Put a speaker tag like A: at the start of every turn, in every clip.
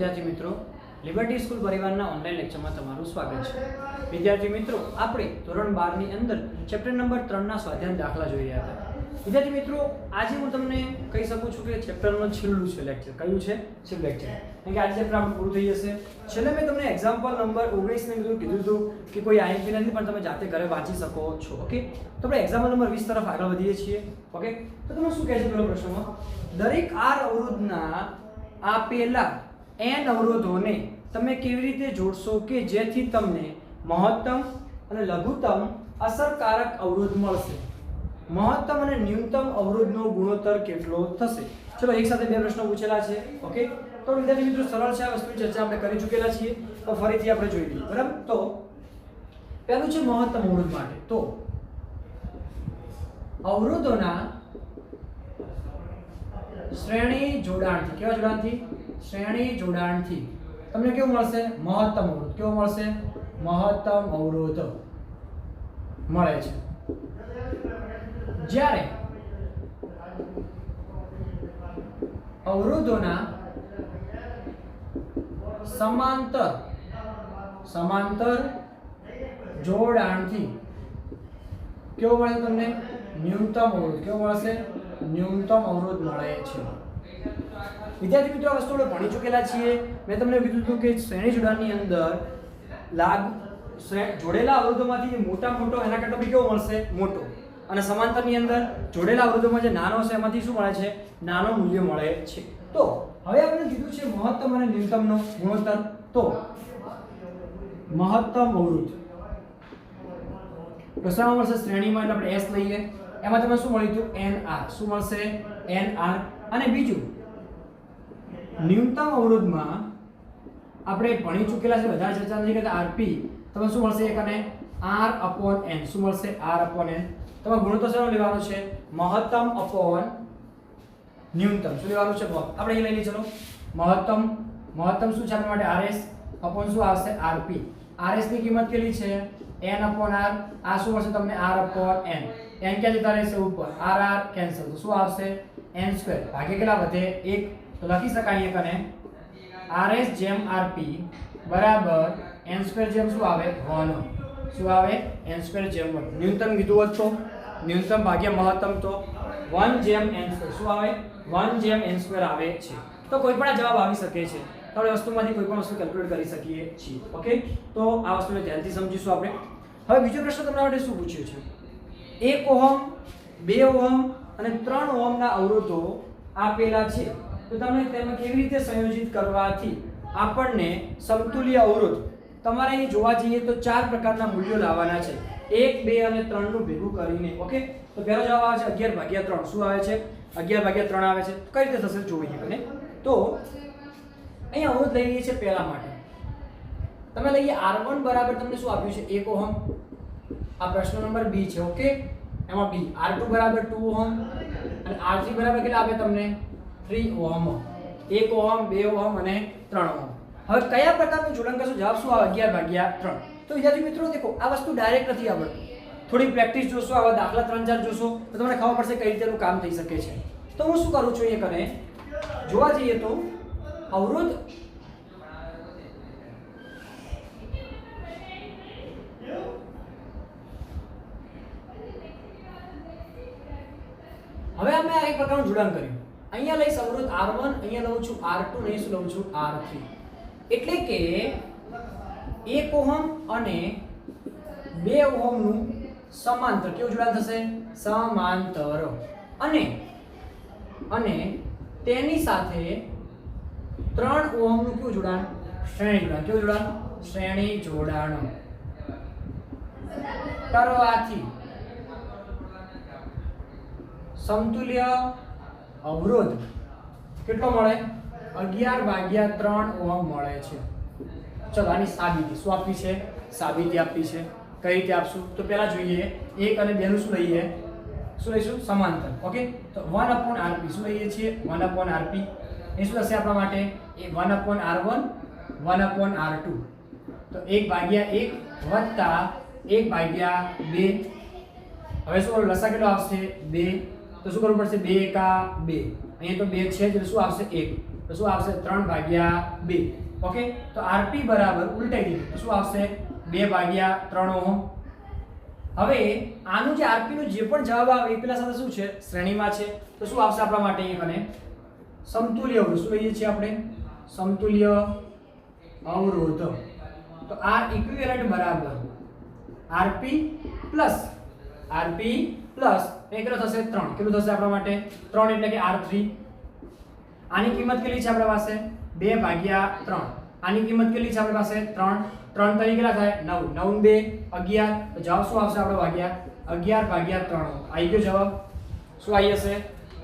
A: વિદ્યાર્થી મિત્રો, liberty school પરિવારના ઓનલાઈન લેક્ચરમાં તમારું સ્વાગત છે। વિદ્યાર્થી મિત્રો, આપણે ધોરણ 12 ની અંદર ચેપ્ટર નંબર 3 ના સ્વાધ્યાય દાખલા જોઈ રહ્યા હતા। વિદ્યાર્થી મિત્રો, આજે હું તમને કહી શકું છું કે ચેપ્ટરનું છેલ્લું છે લેક્ચર। કયું છે? છેલ્લું લેક્ચર। કારણ કે આજે ચેપ્ટર આપણું પૂરું થઈ જશે। છેલ્લે મેં તમને એક્ઝામ્પલ નંબર 19 ને કીધું હતું કે કોઈ આઈએમપી નથી, પણ તમે જાતે ઘરે વાંચી શકો છો। ઓકે, તો આપણે એક્ઝામ્પલ નંબર 20 તરફ આગળ વધીએ છીએ। ઓકે, તો તમે શું કહે છે પેલો પ્રશ્નમાં? દરેક આર અવરોધના આપેલા n અવરોધોને તમે કેવી રીતે જોડશો કે જેથી તમને મહત્તમ અને લઘુત્તમ અસરકારક અવરોધ મળશે? મહત્તમ અને ન્યૂનતમ અવરોધનો ગુણોત્તર કેટલો થશે? ચલો એક સાથે બે પ્રશ્નો પૂછેલા છે। ઓકે, તો વિદ્યાર્થી મિત્રો સરળ છે, આ વસ્તુની ચર્ચા આપણે કરી ચૂકેલા છીએ, તો ફરીથી આપણે જોઈ લઈએ। બરાબર, તો પહેલું છે મહત્તમ અવરોધ માટે। તો અવરોધોના શ્રેણી જોડાણથી, કેવા જોડાણથી? શ્રેણી જોડાણથી તમને કેવું મળશે? મહત્તમ અવરોધ। કેવો મળશે? મહત્તમ અવરોધ મળે છે। જ્યારે અવરોધોના સમાંતર જોડાણથી કેવો મળે તમને? ન્યૂનતમ અવરોધ। કેવો મળશે? ન્યૂનતમ અવરોધ મળે છે। વિદ્યાર્થી મિત્રો, આ વસ્તુ આપણે ભણી ચૂકેલા છીએ। મેં તમને કીધું હતું કે શ્રેણી જોડાણની અંદર જોડેલા અવરોધોમાંથી મોટા મોટો એના કરતાં બી કેવો મળશે? મોટો। અને સમાંતરની અંદર જોડેલા અવરોધોમાં જે નાનો છે એમાંથી શું મળે છે? નાનો મૂલ્ય મળે છે। તો હવે આપણે કીધું છે મહત્તમ અને ન્યૂનતમનો ગુણોત્તર। તો મહત્તમ અવરોધ તો શેમાં મળશે? શ્રેણીમાં, એટલે આપણે S લઈએ, એમાં તમને શું મળ્યું હતું? NR। શું મળશે? NR। અને બીજું ન્યૂનતમ અવરોધમાં આપણે ભણી ચૂકેલા છે, વધારે ચર્ચા નથી કરતા, RP। તમને શું મળશે? એક અને R/N। શું મળશે? R/N। તમારે ગુણોત્તર શેનો લેવાનો છે? મહત્તમ અપોન ન્યૂનતમ। શું લેવાનું છે? આપણે અહીં લઈ લઈએ। ચલો, મહત્તમ શું છે આપણા માટે? RS અપોન શું આવશે? RP। RS ની કિંમત કેટલી છે? N/R। આ શું મળશે તમને? R/N। n ક્યાં જતા રહેશે? ઉપર। R કેન્સલ, તો શું આવશે? n² ભાગ્યા કેટલા વધે? 1। તો લખી શકાય અહીંયા કને RS જેમ RP બરાબર n² જેમ શું આવે? 1। શું આવે? n² જેમ 1। ન્યૂનતમ કીધું હોત તો ન્યૂનતમ ભાગ્યા મહત્તમ તો 1 જેમ n²। શું આવે? 1 જેમ n² આવે છે। તો કોઈ પણ જવાબ આવી શકે છે, તો આપણે વસ્તુમાંથી કોઈ પણ વસ્તુ કેલ્ક્યુલેટ કરી શકીએ છીએ। ઓકે, તો આ વસ્તુને ધ્યાનથી સમજીશું આપણે। હવે બીજો પ્રશ્ન તમારા માટે શું પૂછ્યો છે? 1 ઓહમ 2 ઓહમ અને 3 ઓહમના અવરોધો આપેલા છે, તો તમે તેમાં કેવી રીતે સંયોજિત કરવાથી આપણને સમતુલ્ય અવરોધ? તમારે અહીં જોવા જઈએ તો 4 પ્રકારના મૂલ્યો લાવવાના છે, 1 2 અને 3 નું ભેગું કરીને। ઓકે, તો પહેલો જવાબ આવે છે 11/3। શું આવે છે? 11/3 આવે છે। તો કઈ રીતે થશે જોઈએ કને? તો અહીં અવરોધ લઈ લઈએ છીએ પહેલા માટે। તમે લઈએ R1 બરાબર તમને શું આપ્યું છે? 1 ઓહમ। આ પ્રશ્ન નંબર B છે। ઓકે, એમાં B। R2 બરાબર 2 ઓહમ અને R3 બરાબર કેટલા આપે તમને? 3 ઓહમ। 1 ઓહમ 2 ઓહમ અને 3 ઓહમ। હવે કયા પ્રકારનું જોડાણ કરશું? જવાબ શું આવે? 11/3। તો વિદ્યાર્થી મિત્રો દેખો, આ વસ્તુ ડાયરેક્ટ નથી આવડતી, થોડી પ્રેક્ટિસ જોશો, આવા દાખલા 3-4 જોશો તો તમને ખબર પડશે કઈ રીતેનું કામ થઈ શકે છે। તો હું શું કરું છું? એ કરે જોવા જઈએ તો અવરોધ હવે અમે આ એક પ્રકારનું જોડાણ કર્યું। અહીંયા લઈશ અવરોધ R1, અહીંયા લઉં છું R2 ને અહીંયા લઉં છું R3। એટલે કે 1 ઓહમ અને 2 ઓહમનું સમાંતર કેવું જોડાણ થશે? સમાંતર। અને તેની સાથે 3 ઓહમનું કેવું જોડાણ? શ્રેણી જોડાણ। કેવું જોડાણ? શ્રેણી જોડાણ કરવાથી સમતુલ્ય અવરોધ કેટલો મળે? 11/3 ઓહમ મળે છે। ચલો, આની સાબિતી શું આપી છે? સાબિતી આપી છે। કઈ રીતે આપશું? તો પહેલા જોઈએ 1 અને 2 નું શું લઈએ? શું લઈશું? સમાંતર। ઓકે, તો 1/RP શું લઈએ છીએ? 1/RP। એ શું થશે આપણા માટે? 1/R1 1/R2। તો 1/1 વત્તા 1/2। હવે શું લસા કેટલો આવશે? 2। તો શું કરવું પડશે? 2 × 2। અહીંયા તો 2 છે એટલે શું આવશે? 1। તો શું આવશે 3/2. ઓકે, તો Rp બરાબર ઉલટાઈ દીધું તો શું આવશે 2/3 ઓહમ. હવે આનું જે Rp નો જે પણ જવાબ આવે એ પેલા સાથે શું છે શ્રેણીમાં છે તો શું આવશે આપણા માટે અહીં કને સમતુલ્ય અવરોધ. શું લઈએ છીએ આપણે સમતુલ્ય અવરોધ. તો R ઇક્વિવેલન્ટ બરાબર Rp પ્લસ એ કેટલો થશે 3. કેટલું થશે આપણા માટે 3 એટલે કે R3. આની કિંમત કેટલી છે આપણા પાસે 2/3. આની કિંમત કેટલી છે આપણી પાસે 3. 3 તરી કેટલા થાય 9. 9 2 11. તો જવાબ શું આવશે આપણો ભાગ્યા 11/3. આવી ગયો જવાબ. શું આવી હશે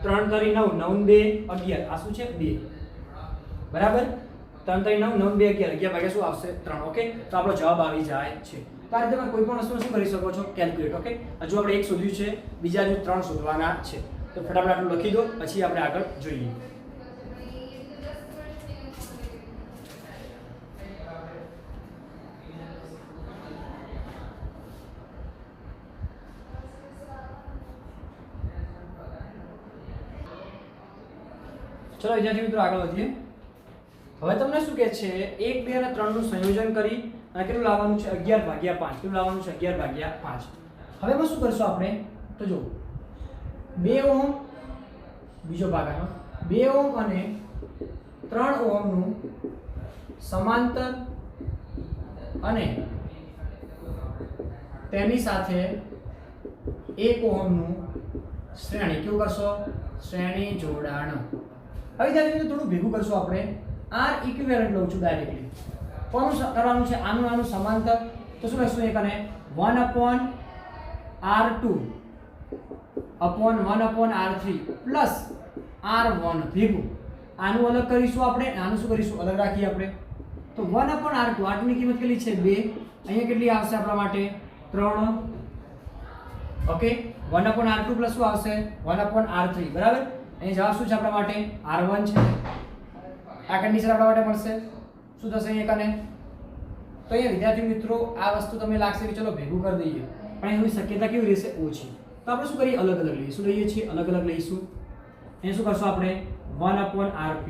A: 3 તરી 9 9 2 11. આ શું છે 2. બરાબર 3 તરી 9 9 2 11. 11 ભાગ્યા શું આવશે 3. ઓકે, તો આપણો જવાબ આવી જાય છે. તો આ રીતે તમે કોઈ પણ વસ્તુ શું કરી શકો છો કેલ્ક્યુલેટ. ઓકે, હજુ આપણે એક શોધ્યું છે, બીજા હજુ 3 શોધવાના છે. તો ફટાફટ આટલું લખી દો પછી આપણે આગળ જોઈએ. ચલો વિદ્યાર્થી મિત્રો આગળ વધીએ. હવે તમને શું કહે છે 1 2 અને 3 નું સંયોજન કરી અને કેટલું લાવવાનું છે 11/5. કેટલું લાવવાનું છે 11/5. હવે એમાં શું કરશું આપણે તો જો 2 ઓહમ બીજો ભાગ આનો 2 ઓહમ અને 3 ઓહમ નું સમાંતર અને તેની સાથે 1 ઓહમ નું શ્રેણી કેવું કરશો શ્રેણી જોડાણ. હવે જ્યારે થોડું ભેગું કરશું આપણે R ઇક્વિવેલન્ટ લઉં છું ડાયરેક્ટલી. કોનું કરવાનું છે આનું સમાંતર તો શું લખશું એક અને 1/R2 upon 1/R3 plus R1 ભેગું. આનું અલગ કરીશું આપણે, આનું શું કરીશું અલગ રાખીએ આપણે. તો 1/R2 R2 ની કિંમત કેટલી છે 2. અહીંયા કેટલી આવશે આપણા માટે 3. ઓકે, 1/R2 પ્લસ શું આવશે 1/R3. બરાબર, અહીં જવાબ શું છે આપણા માટે R1 છે. આ કન્ડિશન આપણા માટે મળશે. શું થશે અહીંયા કને તો અહીંયા વિદ્યાર્થી મિત્રો આ વસ્તુ તમને લાગશે કે ચલો ભેગું કરી દઈએ પણ એની શક્યતા કેવી રહેશે ઓછી. તો આપણે શું કરીએ અલગ અલગ લઈશું. લઈએ છીએ અલગ અલગ લઈશું. અહીં શું કરશું આપણે 1/Rp.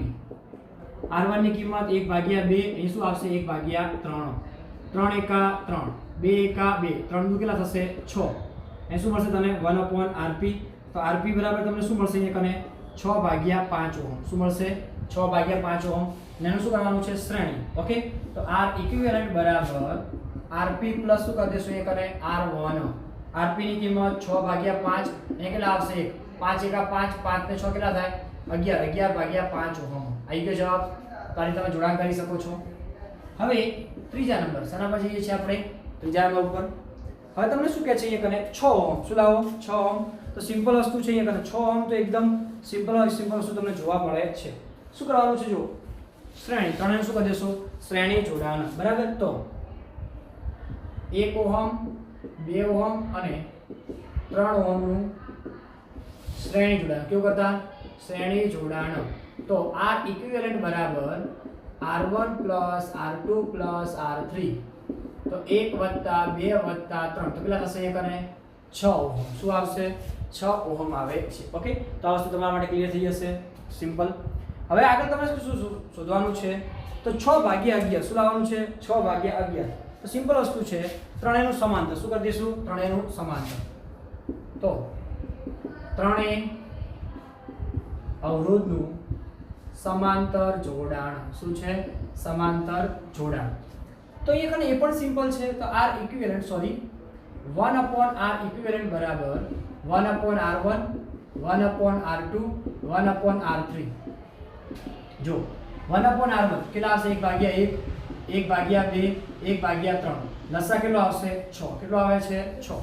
A: R1 ની કિંમત 1/2. અહીં શું આવશે 1/3. 3 એકા 3 2 એકા 2 3 દુ કેટલા થશે 6. અહીં શું મળશે તમને 1/Rp. તો Rp બરાબર તમને શું મળશે અહીંયા કને 6/5 ઓહમ. શું મળશે 6/5 ઓહમ. એનું શું કરવાનું છે શ્રેણી. ઓકે, તો R ઇક્વિવેલન્ટ બરાબર Rp પ્લસ શું કરી દેશું અહીંયા કને R1. Rp ની કિંમત 6/5. અહીંયા કેટલા આવશે 5 એકા 5 5 ને 6 કેટલા થાય 11. 11/5 ઓહમ. આવી ગયો જવાબ. તો આ રીતે તમે જોડાણ કરી શકો છો. હવે ત્રીજા નંબર શાના પર જઈએ છીએ આપણે ત્રીજા નંબર ઉપર. હવે તમને શું કહે છે અહીંયા કને 6 ઓહમ. શું લાવો 6 ઓહમ. તો સિમ્પલ વસ્તુ છે અહીંયા કને 6 ઓહમ. તો એકદમ સિમ્પલ વસ્તુ તમને જોવા મળે છે. શું કરવાનું છે જો શ્રેણી. ત્રણેયનું શું કરી દેશો શ્રેણી જોડાણ. બરાબર, તો 1 ઓહમ 2 ઓહમ અને 3 ઓહમ નું શ્રેણી જોડાણ. કેવું કરતા શ્રેણી જોડાણ. તો R ઇક્વિવેલન્ટ બરાબર R1 plus R2 plus R3. તો 1 વત્તા 2 વત્તા 3 તો કેટલા થશે એક અને 6 ઓહમ. શું આવશે 6 ઓહમ આવે છે. ઓકે, તો આ વસ્તુ તમારા માટે ક્લિયર થઈ જશે. સિમ્પલ. હવે આગળ તમે શું શોધવાનું છે તો 6/11. શું લાવવાનું છે 6/11. તો સિમ્પલ વસ્તુ છે ત્રણેયનું સમાંતર. શું કરી દઈશું ત્રણેયનું સમાંતર. તો ત્રણેય અવરોધનું સમાંતર જોડાણ. શું છે સમાંતર જોડાણ. તો અહીંયા કને એ પણ સિમ્પલ છે. તો R ઇક્વિવેલન્ટ 1/R ઇક્વિવેલન્ટ બરાબર 1/R1 1/R2 1/R3. જો 1/R1 કેટલા આવશે 1/1 1/2 1/3. લસા કેટલો આવશે 6. કેટલો આવે છે 6.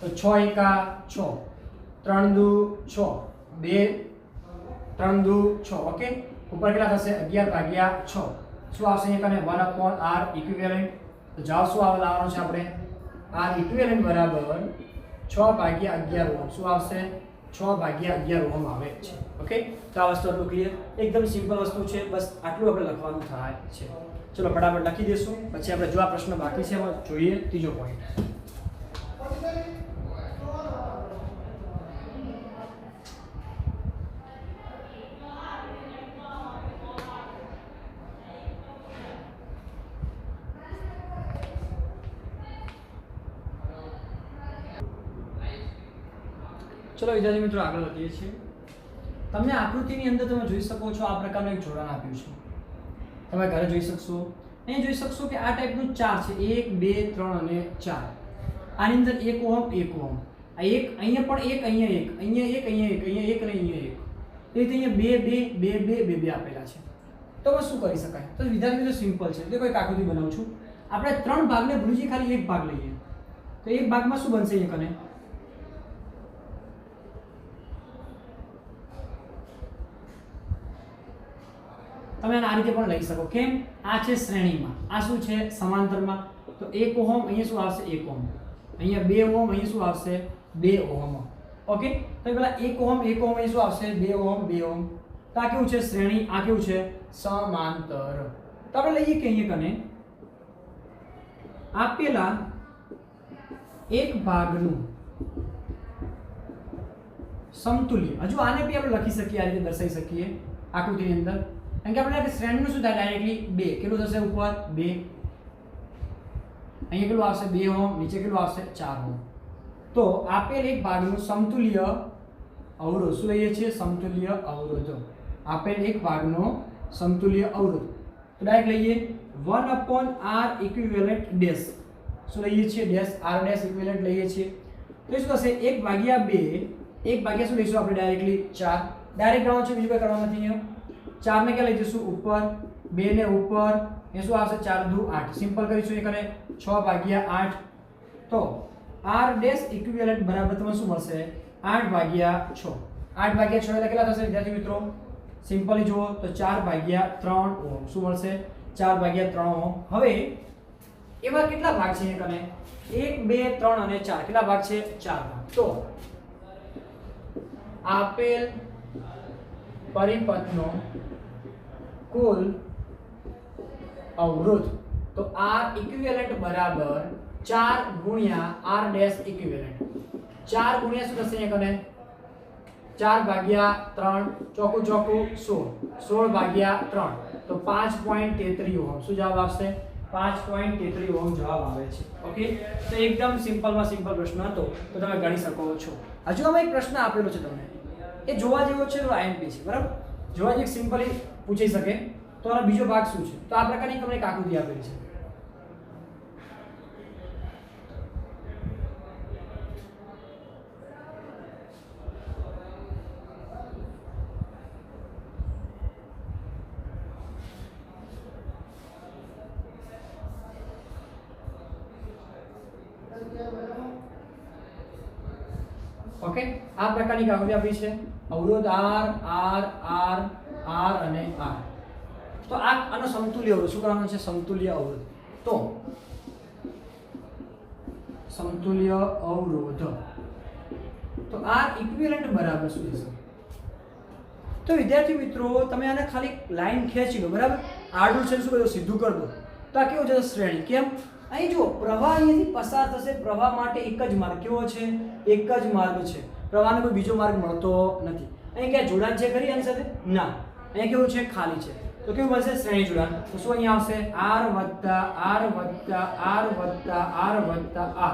A: તો 6 એકા 6 3 દુ 6 2 3 દુ 6. ઓકે, ઉપર કેટલા થશે 11/6. શું આવશે અહીંયા કને 1/R ઇક્વિવેલન્ટ. તો જવાબ શું લાવવાનો છે આપણે R ઇક્વિવેલન્ટ બરાબર 6/11 ઓહમ. શું આવશે 6/11 ઓહમ આવે છે. ઓકે, તો આ વસ્તુ આટલું ક્લિયર. એકદમ સિમ્પલ વસ્તુ છે. બસ આટલું આપણે લખવાનું થાય છે. ચલો ફટાફટ લખી દઈશું પછી આપણે જો આ પ્રશ્ન બાકી છે એમાં જોઈએ ત્રીજો પોઈન્ટ. ચલો વિદ્યાર્થી મિત્રો આગળ વધીએ છીએ. તમને આકૃતિની અંદર તમે જોઈ શકો છો આ પ્રકારનું એક જોડાણ આપ્યું છે. તમે ઘરે જોઈ શકશો. અહીં જોઈ શકશો કે આ ટાઈપનું 4 છે 1 2 3 અને 4. આની અંદર 1 ઓહમ 1 ઓહમ. આ એક અહીંયા પણ એક અહીંયા એક અહીંયા એક અહીંયા એક અહીંયા એક અને અહીંયા એક. એ રીતે અહીંયા 2 2 2 2 2 આપેલા છે. તો હવે શું કરી શકાય? તો વિદ્યાર્થી મિત્રો સિમ્પલ છે. દેખો એક આકૃતિ બનાવું છું. આપણે 3 ભાગને ભૂલી ખાલી એક ભાગ લઈએ. તો એક ભાગમાં શું બનશે અહીંયા કને? તમે આ રીતે પણ લઈ શકો. કેમ? આ છે શ્રેણીમાં, આ શું છે સમાંતરમાં. તો 1 ઓહમ અહીંયા શું આવશે 1 ઓહમ, અહીંયા 2 ઓહમ અહીંયા શું આવશે 2 ઓહમ. ઓકે, તો પેલા 1 ઓહમ 1 ઓહમ અહીંયા શું આવશે 2 ઓહમ 2 ઓહમ. તો આ કેવું છે શ્રેણી, આ કેવું છે સમાંતર. તો આપણે લઈએ કે અહીંયા કને આપેલા એક ભાગનું સમતુલ્ય, હજુ આને બી આપણે લખી શકીએ, આ રીતે દર્શાવી શકીએ આકૃતિની અંદર. કારણ કે આપણે શ્રેણીનું શું થાય ડાયરેક્ટલી 2 કેટલું થશે ઉપર 2, અહીંયા કેટલું આવશે 2 ઓહમ, નીચે કેટલું આવશે 4 ઓહમ. તો આપેલ એક ભાગનું સમતુલ્ય અવરોધ શું લઈએ છીએ સમતુલ્ય અવરોધ. આપેલ એક ભાગનો સમતુલ્ય અવરોધ તો ડાયરેક્ટ લઈએ 1/r ઇક્વિવેલન્ટ ડેશ. શું લઈએ છીએ ડેશ, r ડેશ ઇક્વિવેલન્ટ લઈએ છીએ. તો શું થશે 1/2, 1 શું લઈશું આપણે ડાયરેક્ટલી 4. ડાયરેક્ટ ગણવાનું છે, બીજું કંઈ કરવાનું નથી. અહીંયા 4 ને ક્યાં લઈ જઈશું ઉપર, 2 ને ઉપર, એ શું આવશે 4 દુ 8. સિમ્પલ કરીશું એ કરે 6/8. તો r ડેશ ઇક્વિવેલન્ટ બરાબર તમને શું મળશે 8/6. 8/6 એટલે કેટલા થશે વિદ્યાર્થી મિત્રો? સિમ્પલી જુઓ તો 4/3 ઓહમ. શું મળશે 4/3 ઓહમ. હવે એવા કેટલા ભાગ છે અહીંયા કને 1 2 3 અને 4. કેટલા ભાગ છે 4 ભાગ. તો આપેલ પરિપથનો કુલ અવરોધ તો r ઇક્વિવેલન્ટ બરાબર 4 ગુણ્યા r ડેશ ઇક્વિવેલન્ટ. 4 ગુણ્યા શું થશે અહીંયા કને 4/3 ચોકું ચોકું 16, 16/3 તો 5.33 ઓહમ. શું જવાબ આવશે 5.33 ઓહમ જવાબ આવે છે. ઓકે, તો એકદમ સિમ્પલમાં સિમ્પલ પ્રશ્ન હતો, તો તમે ગણી શકો છો. હજુ આમાં એક પ્રશ્ન આપેલો છે તમને, એ જોવા જેવો છે તો IMP છે બરાબર. જોવા જેવું સિમ્પલી પૂછી શકે. તો આનો બીજો ભાગ શું છે? તો આ પ્રકારની તમને એક આકૃતિ આપેલી છે. ઓકે, આ પ્રકારની આકૃતિ આપી છે. અવરોધ r r r r અને r. તો આનો સમતુલ્ય અવરોધ શું કરવાનો છે સમતુલ્ય અવરોધ. તો સમતુલ્ય અવરોધ તો r ઇક્વિવેલન્ટ બરાબર શું થશે? તો વિદ્યાર્થી મિત્રો તમે આને ખાલી લાઈન ખેંચી લો બરાબર. આડું છે શું કર્યું સીધું કરી દો તો આ કેવું છે શ્રેણી. કેમ? અહીં જુઓ પ્રવાહ અહીંયાથી પસાર થશે. પ્રવાહ માટે એક જ માર્ગ કેવો છે? એક જ માર્ગ છે. પ્રવાહનો કોઈ બીજો માર્ગ મળતો નથી. અહીં ક્યાં જોડાણ છે ખરી આની સાથે? ના. અહીંયા કેવું છે ખાલી છે. તો કેવું બનશે શ્રેણી જોડાણ. તો શું અહીંયા આવશે r વત્તા r વત્તા r વત્તા r વત્તા r.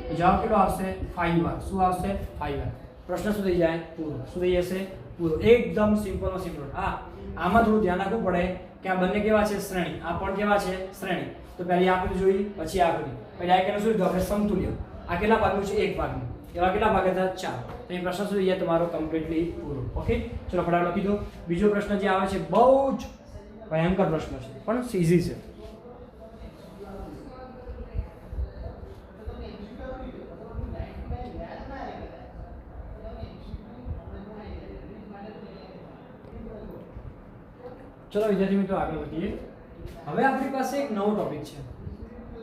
A: તો જવાબ કેટલો આવશે 5r. શું આવશે 5r. પ્રશ્ન શું થઈ જાય પૂરો. શું થઈ જશે પૂરો. એકદમ સિમ્પલમાં સિમ્પલ. હા, આમાં થોડું ધ્યાન રાખવું પડે કે આ બંને કેવા છે શ્રેણી. આ પણ કેવા છે શ્રેણી. તો પહેલી આકૃતિ જોઈ પછી આકૃતિ પછી ડાયરેક્ટ શું લીધું આપણે સમતુલ્ય. આ કેટલા ભાગનું છે? એક ભાગનું. એવા કેટલા ભાગ હતા 4. તો એ પ્રશ્ન શું થઈ તમારો કમ્પ્લીટલી પૂરો. ઓકે, ચલો ફટાફટ લખી દો. બીજો પ્રશ્ન જે આવે છે બહુ જ ભયંકર પ્રશ્ન છે પણ ઈઝી છે. ચલો વિદ્યાર્થી મિત્રો આગળ વધીએ. હવે આપણી પાસે એક નવો ટોપિક છે.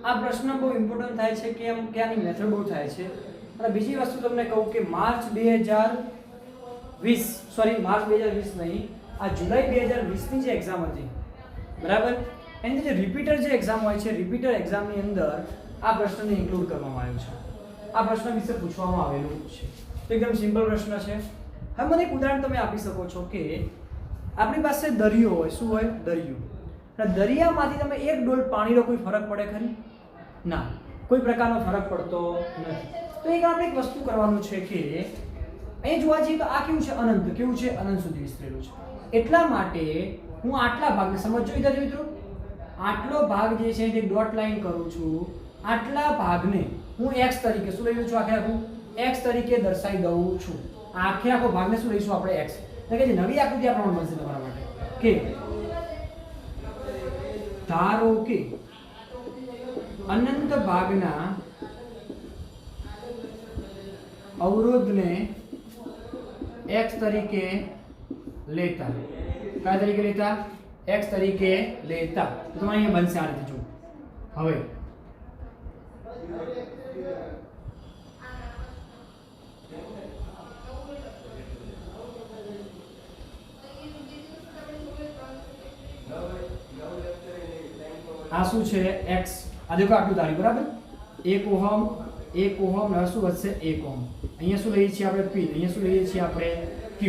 A: આ પ્રશ્ન બહુ ઇમ્પોર્ટન્ટ થાય છે કે આમ કે આની મેથડ બહુ થાય છે. અને બીજી વસ્તુ તમને કહું કે માર્ચ 2020 નહીં, આ જુલાઈ 2020 ની જે એક્ઝામ હતી બરાબર, એની જે રિપીટર જે એક્ઝામ હોય છે, રિપીટર એક્ઝામની અંદર આ પ્રશ્નને ઇન્ક્લુડ કરવામાં આવ્યો છે. આ પ્રશ્ન વિશે પૂછવામાં આવેલું છે. તો એકદમ સિમ્પલ પ્રશ્ન છે. હવે મને એક ઉદાહરણ તમે આપી શકો છો કે આપણી પાસે દરિયો હોય. શું હોય? દરિયો. અને દરિયામાંથી તમે એક ડોલ પાણીનો કોઈ ફરક પડે ખરી? ના, કોઈ પ્રકારનો ફરક પડતો નથી. તો એક આપણે એક વસ્તુ કરવાનું છે કે અહીં જોવા જઈએ તો આ કેવું છે અનંત, કેવું છે અનંત સુધી વિસ્તરેલું છે. એટલા માટે હું આટલા ભાગને સમજો વિદ્યાર્થી મિત્રો, આટલો ભાગ જે છે તે ડોટ લાઈન કરું છું. આટલા ભાગને હું x તરીકે શું લઈ લઉં છું, આખે આખું x તરીકે દર્શાવી દઉં છું. આખે આખો ભાગને શું લઈશું આપણે x, એટલે કે જે નવી આકૃતિ આ પ્રમાણે બનશે તમારા માટે કે ધારો કે અનંત ભાગના અવરોધને x તરીકે લેતા, કયા તરીકે લેતા, x તરીકે લેતા, તો તમારે અહીંયા બનશે આ રીતે. જો હવે આ શું છે x, આ દેખો આટલું ધાર્યું બરાબર, 1 ઓહમ 1 ઓહમ ને શું વધશે 1 ઓહમ. અહીંયા શું લઈએ છીએ આપણે p, અહીંયા શું લઈએ છીએ આપણે q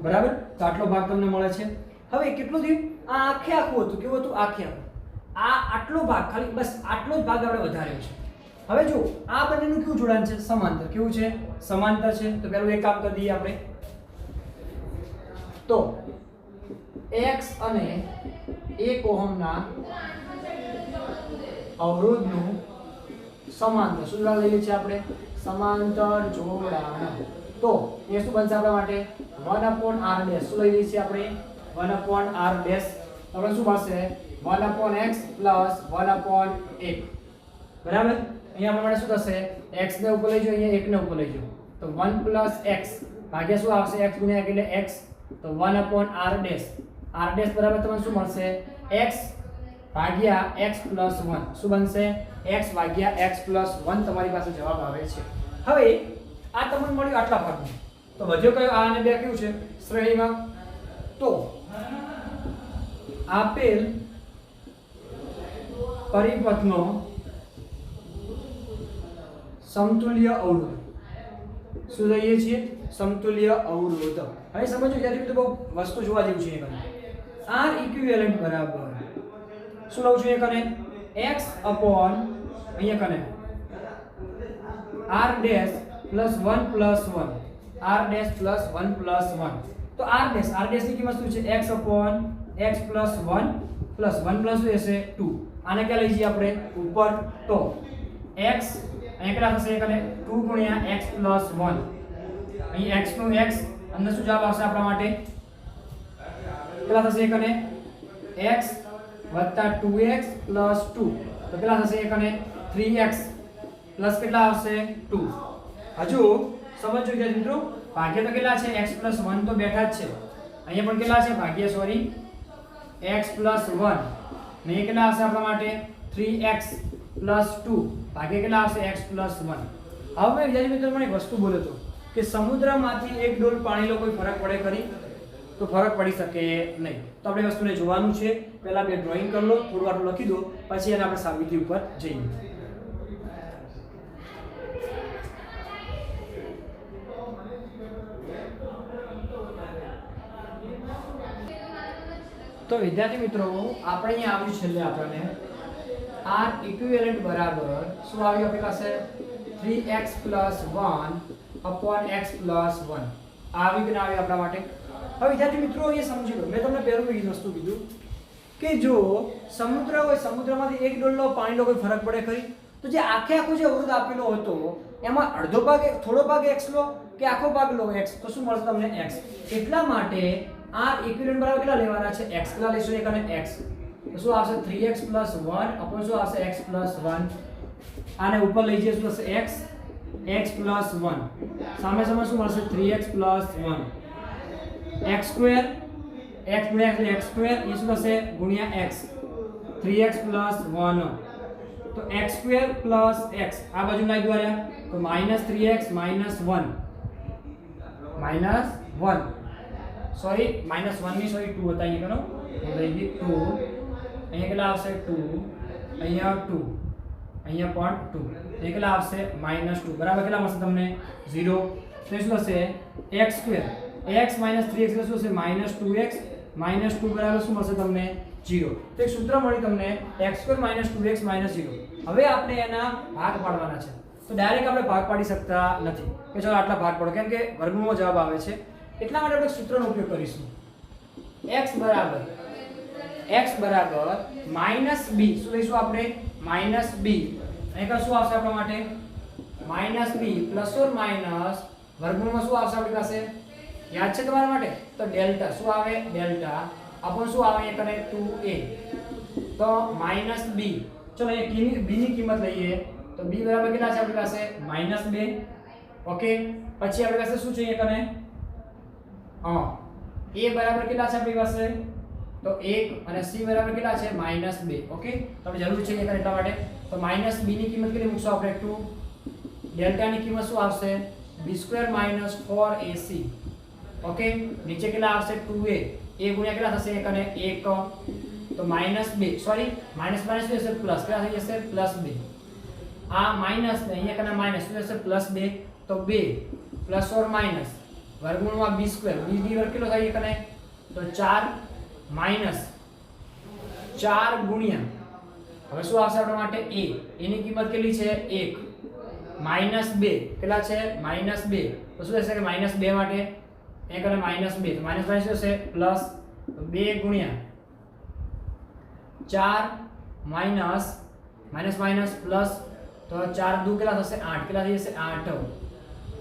A: બરાબર. તો આટલો ભાગ તમને મળે છે. હવે કેટલું થયું, આ આખે આખું હતું, કેવું હતું આખે આખું, આ આટલો ભાગ ખાલી બસ આટલો જ ભાગ આપણે વધાર્યો છે. હવે જો આ બંનેનું કેવું જોડાણ છે, સમાંતર. કેવું છે, સમાંતર છે. તો પહેલું એક કામ કરી દઈએ આપણે, તો x અને 1 ઓહમના અવરોધનું સમાંતર શું જોડાણ લઈએ છીએ આપણે, સમાંતર જોડાણ. તો એ શું બનશે આપણા માટે 1/r ડેશ, શું લઈ લઈએ છીએ આપણે 1/r ડેશ. આપણે શું મળશે 1/x પ્લસ 1/1 બરાબર. અહીંયા આપણા માટે શું થશે, x ને ઉપર લઈ જાઓ, અહીંયા 1 ને ઉપર લઈ જાઓ, તો 1 પ્લસ x ભાગ્યા શું આવશે, x ગુણ્યા એટલે x, તો 1/r ડેશ. r ડેશ બરાબર તમને શું મળશે, x ભાગ્યા x પ્લસ 1. શું બનશે, x ભાગ્યા x પ્લસ 1 તમારી પાસે જવાબ આવે છે. હવે આ તમને મળ્યું આટલા ભાગનું, તો વધ્યો કયો, આ અને બે કેવું છે શ્રેણીમાં. તો આપેલ પરિપથનો સમતુલ્ય અવરોધ શું લઈએ છીએ, સમતુલ્ય અવરોધ. હવે સમજો જ્યારે તો બહુ વસ્તુ જોવા જેવું છે. R ઇક્વિવેલન્ટ બરાબર શું લઉં છું, એ કને x અપોન અહીંયા કને r dash plus 1 plus 1, r dash plus 1 plus 1. તો r ડેશ ની કિંમત શું છે, x upon x plus 1 plus 1 plus શું હશે 2. આને ક્યાં લઈ જઈએ આપણે ઉપર, તો x અહીંયા કેટલા થશે, કને 2 ગુણ્યા x પ્લસ 1. અહીં x નું x અંદર શું જવાબ આવશે આપણા માટે, કેટલા થશે, કને x વત્તા 2x પ્લસ 2, તો કેટલા થશે, કને 3x પ્લસ કેટલા આવશે 2. હજુ સમજો કે મિત્રો ભાગ્ય તો કેટલા છે, x પ્લસ 1 તો બેઠા જ છે. અહીંયા પણ કેટલા છે ભાગ્ય, સોરી x પ્લસ 1 ને એ કેટલા આવશે આપણા માટે 3x પ્લસ 2 ભાગ્ય કેટલા આવશે x પ્લસ 1. હવે મેં વિદ્યાર્થી મિત્રો મને એક વસ્તુ બોલ્યો હતો કે સમુદ્રમાંથી એક ડોલ પાણી લો કોઈ ફરક પડે ખરી, તો ફરક પડી શકે નહીં. તો આપણે વસ્તુને જોવાનું છે, પહેલા બે ડ્રોઈંગ કરી લો, થોડું આટલું લખી દો, પછી એને આપણે સાબિતી ઉપર જઈએ. તો વિદ્યાર્થી મિત્રો આપણે અહીંયા આવ્યું છેલ્લે આપણને R ઇક્વિવેલન્ટ બરાબર શું આવ્યું આપણી પાસે 3x plus 1 upon x plus 1 આવી કે ના આવી આપણા માટે. હવે વિદ્યાર્થી મિત્રો એ સમજી લો, મેં તમને પહેલું એ વસ્તુ કીધું કે જો સમુદ્ર હોય, સમુદ્રમાંથી એક ડોલનો પાણીનો કોઈ ફરક પડે ખરી, તો જે આખે આખો જે અવરોધ આપેલો હતો એમાં અડધો ભાગ થોડો ભાગ x લો કે આખો ભાગ લો x, તો શું મળશે તમને x. એટલા માટે R ઇક્વિવેલન્ટ બરાબર કેટલા લેવાના છે, x કેટલા લેશો, એક અને x, તો શું આવશે 3x 1 અપોન શું આવશે x 1. આને ઉપર લઈ જઈએ શું થશે x 1 સામે સામે શું મળશે 3x 1 x સ્ક્વેર x ગુણ્યા x સ્ક્વેર એ શું થશે ગુણ્યા x 3x 1, તો x સ્ક્વેર પ્લસ x આ બાજુ લાવી દ્વારા તો -3x -1 સોરી -1 ની સોરી 2 હતા, અહીંયા કરો લઈ ગઈ 2, અહીંયા કેટલા આવશે 2, અહીંયા 2, અહીંયા પણ 2, એ કેટલા આવશે -2 બરાબર કેટલા મળશે તમને 0. તો શું થશે x સ્ક્વેર x -3x એટલે શું થશે -2x -2 બરાબર શું મળશે તમને 0. તો એક સૂત્ર મળ્યું તમને x સ્ક્વેર -2x -0. હવે આપણે એના ભાગ પાડવાના છે. તો ડાયરેક્ટ આપણે ભાગ પાડી શકતા નથી કે ચલો આટલા ભાગ પાડો, કેમ કે વર્ગમૂળમાં જવાબ આવે છે. એટલા માટે આપણે સૂત્રનો ઉપયોગ કરીશું. x બરાબર -b. શું લઈશું આપણે? -b. અહીં શું આવશે આપણા માટે? -b પ્લસ ઓર માઈનસ વર્ગમૂળમાં શું આવશે આપણી પાસે? યાદ છે તમારા માટે? તો ડેલ્ટા. શું આવે? ડેલ્ટા આપણ શું આવે? એક અને 2a. તો -b. ચલો અહીંયા b ની કિંમત લઈએ તો b બરાબર કેટલા છે આપણી પાસે? -2. ઓકે, પછી આપણી પાસે શું છે એક અને a બરાબર કેટલા છે આપણી પાસે? તો 1 અને c બરાબર કેટલા છે? -2. ઓકે, તો આપણે જરૂર છે એક એટલા માટે. તો -b ની કિંમત કેટલી મૂકશું આપણે? 2. ડેલ્ટા ની કિંમત શું આવશે? b² - 4ac. ઓકે, નીચે કેટલા આવશે? 2a. a ગુણ્યા કેટલા થશે? 1 અને 1. તો -2 સોરી માઈનસ માઈનસ શું થશે? પ્લસ. કેટલા થઈ જશે? +2. આ માઈનસ ને અહીંયા કના માઈનસ શું થશે? +2. તો 2 પ્લસ ઓર માઈનસ વર્ગમૂળમાં b² b વર્ગ કેટલો થાય? એક અને તો 4 માઈનસ 4 ગુણ્યા હવે શું આવશે આપણા માટે? a. એની કિંમત કેટલી છે? 1 -2 કેટલા છે? -2. તો શું થશે કે -2 માટે 1 અને -2 તો માઈનસ માઈનસ શું થશે? પ્લસ. તો 2 ગુણ્યા 4 માઈનસ માઈનસ માઈનસ પ્લસ. તો 4 દુ કેટલા થશે? 8. કેટલા થઈ જશે? 8.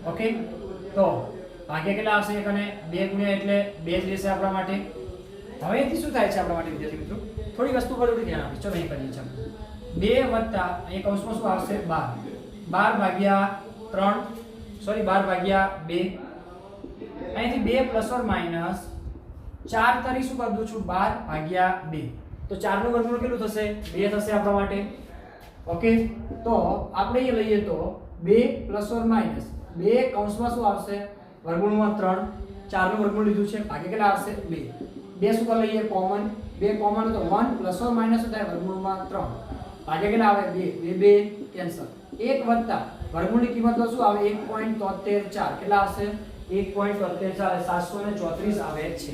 A: ઓકે, તો ભાગ્યા કેટલા આવશે? 1 અને 2 ગુણ્યા એટલે 2 જ રહેશે આપણા માટે. હવે એથી શું થાય છે આપણા માટે વિદ્યાર્થી મિત્રો? થોડી વસ્તુ પર થોડી ધ્યાન આપીશું. ચલો અહીં કરીએ છીએ. 2 વત્તા અહીં કૌંસમાં શું આવશે? 12. 12 ભાગ્યા 3 સોરી 12 ભાગ્યા 2. અહીંથી 2 પ્લસ ઓર માઈનસ 4 તારી શું કરી દઉં છું? 12 ભાગ્યા 2. તો 4 નું વર્ગમૂળ કેટલું થશે? 2 થશે આપણા માટે. ઓકે, તો આપણે એ લઈએ તો 2 પ્લસ ઓર માઈનસ 2 કૌંસમાં શું આવશે? વર્ગમૂળમાં 3. 4 નું વર્ગમૂળ લીધું છે, ભાગ્યા કેટલા આવશે? 2. 2 શું કરી લઈએ? કોમન. 2 કોમન તો 1 પ્લસ ઓર માઈનસ શું થાય? વર્ગમૂળમાં 3. ભાગ્યા કેટલા આવે? 2. 2 કેન્સલ. 1 વત્તા વર્ગમૂળની કિંમત તો શું આવે? 1.734. કેટલા આવશે? 1.734 734 આવે છે.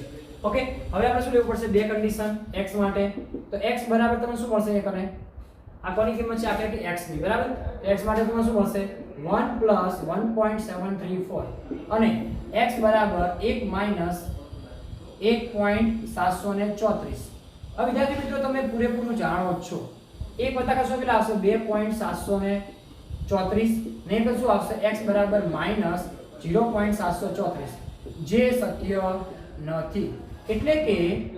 A: ઓકે, હવે આપણે શું લેવું પડશે? બે કન્ડિશન x માટે. તો x બરાબર તમને શું મળશે? એક અને આ કોની કિંમત છે? આપણે કે x ની બરાબર. x માટે તમને શું મળશે? 1 પ્લસ 1.734 અને x બરાબર 1 માઈનસ 1.734. હવે વિદ્યાર્થી મિત્રો તમે પૂરેપૂરું જાણો છો. 1 વત્તા કરશો કેટલા આવશે? 2.734 ને એક શું આવશે? x બરાબર માઈનસ 0.734 જે શક્ય નથી. એટલે કે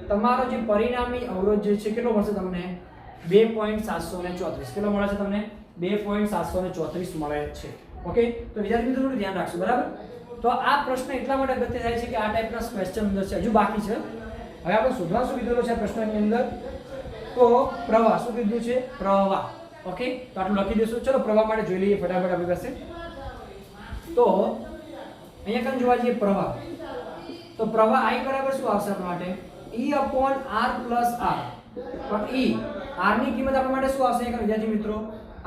A: તમારો જે પરિણામી અવરોધ જે છે કેટલો મળશે તમને? 2.734. કેટલો મળે છે તમને? 2.734 મળે છે. ઓકે, તો વિદ્યાર્થી મિત્રો થોડું ધ્યાન રાખજો બરાબર. તો આ પ્રશ્ન એટલા માટે અગત્ય થાય છે કે આ ટાઈપના ક્વેશ્ચન અંદર છે, હજુ બાકી છે. હવે આપણે શોધવા શું કીધું છે પ્રશ્નની અંદર? તો પ્રવાહ. શું કીધું છે? પ્રવાહ. ઓકે, તો આટલું લખી દઈશું. ચલો પ્રવાહ માટે જોઈ લઈએ ફટાફટ આપણી પાસે. તો અહીંયા કાં જોવા જઈએ પ્રવાહ. તો પ્રવાહ I બરાબર શું આવશે આપણા માટે? E/R + R. પણ R ની કિંમત આપણા માટે શું આવશે? વિદ્યાર્થી મિત્રો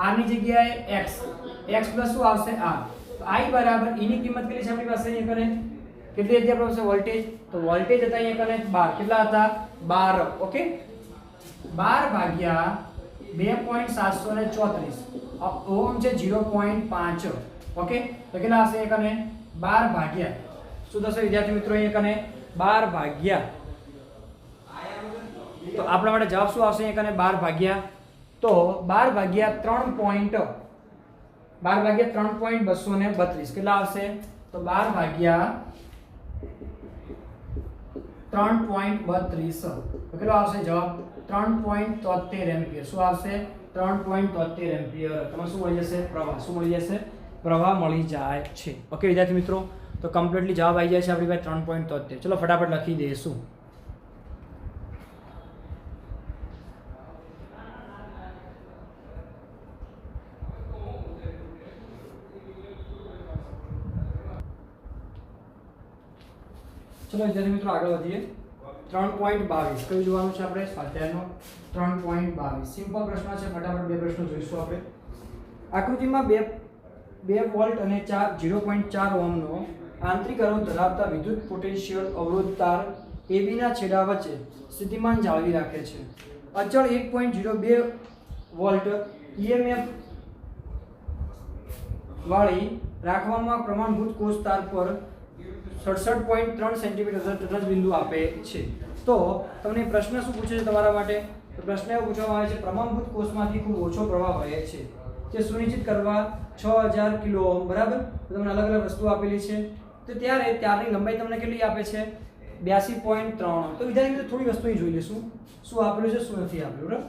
A: R ની જગ્યાએ x પ્લસ શું આવશે? R. તો I બરાબર E ની કિંમત કેટલી છે આપણી પાસે? અહીંયા કરે કેટલી હતી આપણી પાસે? વોલ્ટેજ. તો વોલ્ટેજ હતા અહીંયા કરે 12. કેટલા હતા? 12. ઓકે, 12 ભાગ્યા 2.734 ઓહમ છે 0.5. ઓકે, તો કેટલા આવશે? એક અને 12 ભાગ્યા શું થશે વિદ્યાર્થી મિત્રો? એક અને 12 ભાગ્યા તો આપણા માટે જવાબ શું આવશે? એક અને 12 ભાગ્યા તો 12 ભાગ્યા 3.232 કેટલા આવશે? તો 12 ભાગ્યા 3.32 તો કેટલો આવશે જવાબ? 3.73 એમ્પિયર. શું આવશે? 3.73 એમ્પિયર. તમને શું મળી જશે? પ્રવાહ. શું મળી જશે? પ્રવાહ મળી જાય છે. ઓકે વિદ્યાર્થી મિત્રો, તો કમ્પ્લીટલી જવાબ આવી જાય છે આપણી પાસે 3.73. ચલો ફટાફટ લખી દઈશું. ચલો વિદ્યાર્થી મિત્રો આગળ વધીએ. 3.22 કયું જોવાનું છે આપણે? સ્વાધ્યાયનો 3.22 સિમ્પલ પ્રશ્ન છે. ફટાફટ બે પ્રશ્નો જોઈશું આપણે. આકૃતિમાં 2 વોલ્ટ અને 0.4 ઓહમનો આંતરિક અવરોધ ધરાવતા વિદ્યુત પોટેન્શિયલ અવરોધ તાર AB ના છેડા વચ્ચે સ્થિતિમાન જાળવી રાખે છે. અચળ 1.02 વોલ્ટ EMF વાળી રાખવામાં પ્રમાણભૂત કોષ તાર પર 67.3 સેન્ટીમીટર તટસ્થ બિંદુ આપે છે. તો તમને પ્રશ્ન શું પૂછે છે તમારા માટે? તો પ્રશ્ન એવો પૂછવામાં આવે છે પ્રમાણભૂત કોષમાંથી ખૂબ ઓછો પ્રવાહ વહે છે તે સુનિશ્ચિત કરવા 6000 કિલો ઓહ્મ, બરાબર. તો તમને અલગ અલગ વસ્તુ આપેલી છે. તો ત્યારે ત્યારની લંબાઈ તમને કેટલી આપે છે? 82.3. તો વિદ્યાર્થી મિત્રો થોડી વસ્તુ અહીં જોઈ લઈશું, શું આપેલું છે શું નથી આપેલું, બરાબર.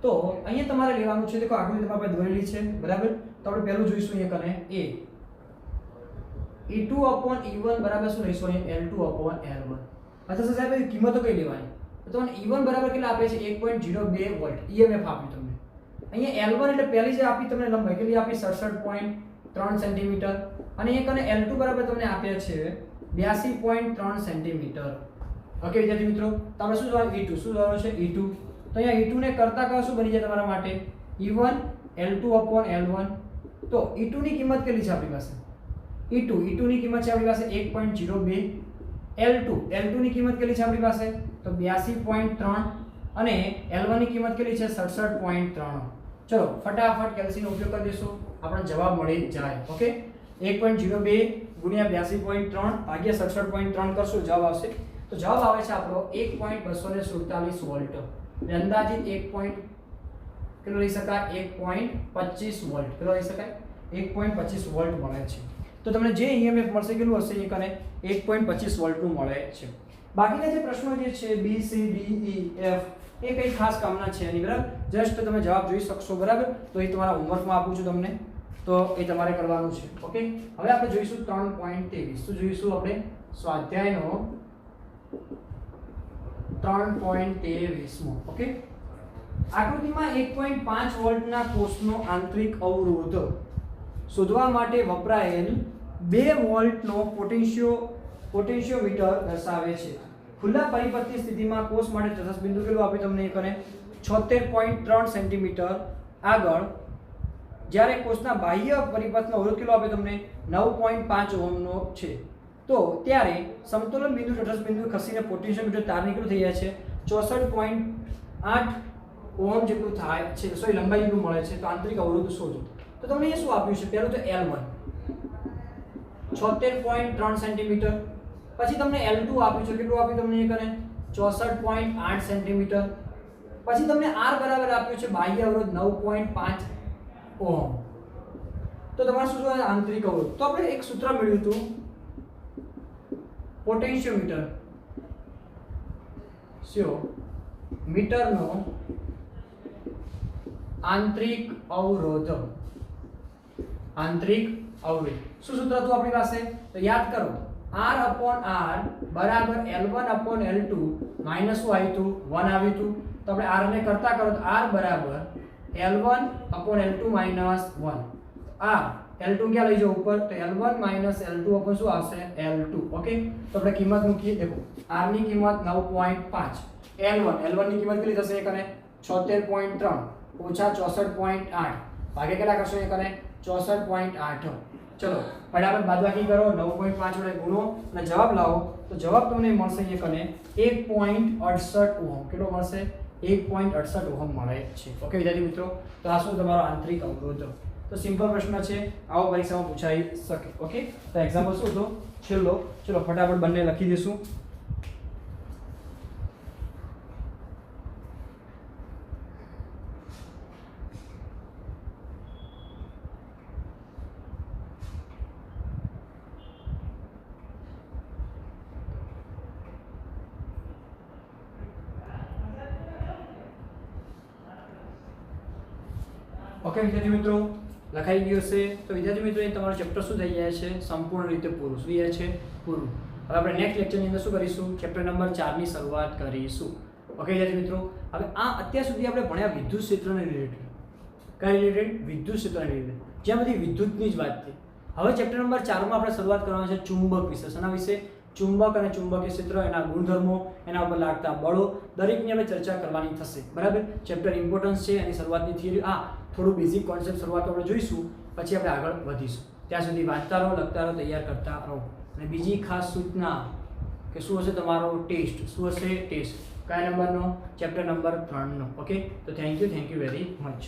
A: તો અહીંયા તમારે લેવાનું છે, દેખો આકૃતિ તમારા પાસે દોરેલી છે, બરાબર. તો આપણે પહેલું જોઈશું અહીંયા કને a E2/E1 બરાબર શું લઈશું અહીંયા L2/L1. અથવા સાહેબ કિંમતો કઈ લેવાની? તો તમને E1 બરાબર કેટલા આપે છે? 1.02 વોલ્ટ EMF આપ્યું તમને. અહીંયા L1 એટલે પહેલી જે આપી તમને લંબાઈ કેટલી આપી? 67.3 સેન્ટીમીટર. અને અહીંયા કને L2 બરાબર તમને આપ્યા છે 82.3 સેન્ટીમીટર. ઓકે વિદ્યાર્થી મિત્રો, તો આપણે શું જોવાનું? E2 શું જોવાનું છે? E2. તો અહીંયા E2 ને કરતા કયો શું બની જાય તમારા માટે? E1 L2/L1. તો E2 ની કિંમત કેટલી છે આપણી પાસે? E2 ની કિંમત છે આપણી પાસે 1.02. L2 ની કિંમત કેટલી છે આપણી પાસે? તો 82.3. અને L1 ની કિંમત કેટલી છે? 67.3. ચલો ફટાફટ કેલ્સીનો ઉપયોગ કરી દેશું, આપણને જવાબ મળી જાય. ઓકે, 1.02 ગુણ્યા 82.3 ભાગ્યા 67.3 કરશું, જવાબ આવશે. તો જવાબ આવે છે આપણો 1.247 વોલ્ટ. એટલે અંદાજિત 1. કેટલો લઈ શકાય? 1.25 વોલ્ટ. કેટલો લઈ શકાય? 1.25 વોલ્ટ મળે છે. તો તમને જે EMF મળશે કેટલું હશે? એ કને 1.25 વોલ્ટનું મળે છે. બાકીના જે પ્રશ્નો જે છે B C D E F એ કઈ ખાસ કામના છે નહીં, બરાબર. જસ્ટ તમે જવાબ જોઈ શકશો, બરાબર. તો એ તમારા હોમવર્કમાં આપું છું તમને, તો એ તમારે કરવાનું છે. ઓકે, હવે આપણે જોઈશું 3.23. શું જોઈશું આપણે? સ્વાધ્યાયનો 3.23. ઓકે, આકૃતિમાં 1.5 વોલ્ટના કોષનો આંતરિક અવરોધ શોધવા માટે વપરાયેલ 2 વોલ્ટનો પોટેન્શિયોમીટર દર્શાવે છે. ખુલ્લા પરિપથની સ્થિતિમાં કોષ માટે તટસ્થ બિંદુ કેટલું આપે તમને? એકને 76.3 સેન્ટીમીટર આગળ. જ્યારે કોષના બાહ્ય પરિપથનો અવરોધ કેટલો આપે તમને? 9.5 ઓહ્મનો છે. તો ત્યારે સમતોલન બિંદુ તટસ્થ બિંદુ ખસીને પોટેન્શિયોમીટર તાર નીકળું થઈ જાય છે 64.8 ઓહ્મ જેટલું થાય છે. સોરી, લંબાઈ જેટલું મળે છે. તો આંતરિક અવરોધ શોધો. તો તમને એ શું આપ્યું છે? પહેલું તો L1 76.3 સેન્ટીમીટર. પછી તમને L2 આપ્યું છે, કેટલું આપ્યું તમને? એકને 64.8 સેન્ટીમીટર. પછી તમને R બરાબર આપ્યું છે બાહ્ય અવરોધ 9.5 ઓહ્મ. તો તમારે શું જોવાનું? આંતરિક અવરોધ. તો આપણે એક સૂત્ર મળ્યું હતું, પોટેન્શિયોમીટર મીટરનો આંતરિક અવરોધ. શું સૂત્ર હતું આપણી પાસે? તો યાદ કરો, R/R બરાબર L1/L2 માઈનસ શું આવ્યું હતું? 1 આવ્યું હતું. તો આપણે R ને કરતા કરો તો R બરાબર L1/L2 માઈનસ 1. આ L2 ક્યાં લઈ જાઓ? ઉપર. તો L1 માઈનસ L2 ઉપર શું આવશે? L2. ઓકે, તો આપણે કિંમત મૂકીએ. દેખો, R ની કિંમત 9.5, L1 ની કિંમત કેટલી થશે? એકને 76.3 ઓછા 64.8 ભાગે કેટલા કરશો? એકને 64.8. ચલો ફટાફટ બાદબાકી કરો, 9.5 વડે ગુણો અને જવાબ લાવો. તો જવાબ તમને મળશે એકને 1.68 ઓહ્મ. કેટલો મળશે? 1.68 ઓહ્મ મળે છે. ઓકે વિદ્યાર્થી મિત્રો, તો આ શું તમારો આંતરિક અવરોધ. તો સિમ્પલ પ્રશ્ન છે, આવો પરીક્ષામાં પૂછાઈ શકે. ઓકે, તો એક્ઝામ્પલ શું હતો? છેલ્લો. ચલો ફટાફટ બંને લખી દઈશું. ઓકે વિદ્યાર્થી મિત્રો, લખાઈ ગયું હશે. તો વિદ્યાર્થી મિત્રો, એ તમારું ચેપ્ટર શું થઈ જાય છે? સંપૂર્ણ રીતે પૂરું. શું જાય છે? પૂરું. હવે આપણે નેક્સ્ટ લેક્ચરની અંદર શું કરીશું? ચેપ્ટર નંબર 4 ની શરૂઆત કરીશું. ઓકે વિદ્યાર્થી મિત્રો, હવે આ અત્યાર સુધી આપણે ભણ્યા વિદ્યુત ક્ષેત્રને રિલેટેડ. કઈ રિલેટેડ? વિદ્યુત ક્ષેત્રને રિલેટેડ, જ્યાં બધી વિદ્યુતની જ વાત થઈ. હવે ચેપ્ટર નંબર 4 માં આપણે શરૂઆત કરવાની છે ચુંબક વિશે. શેના વિશે? ચુંબક અને ચુંબકીય ક્ષેત્ર, એના ગુણધર્મો, એના ઉપર લાગતા બળો, દરેકની આપણે ચર્ચા કરવાની થશે. બરાબર. ચેપ્ટર ઇમ્પોર્ટન્સ છે, એની શરૂઆતની થિયરી, થોડું બેઝિક કોન્સેપ્ટ શરૂઆત આપણે જોઈશું, પછી આપણે આગળ વધીશું. ત્યાં સુધી વાંચતા રહો, લખતા રહો, તૈયાર કરતા રહો. અને બીજી ખાસ સૂચના કે શું હશે તમારો ટેસ્ટ? શું હશે? ટેસ્ટ. કયા નંબરનો? ચેપ્ટર નંબર 3 નો. ઓકે, તો થેન્ક યુ વેરી મચ.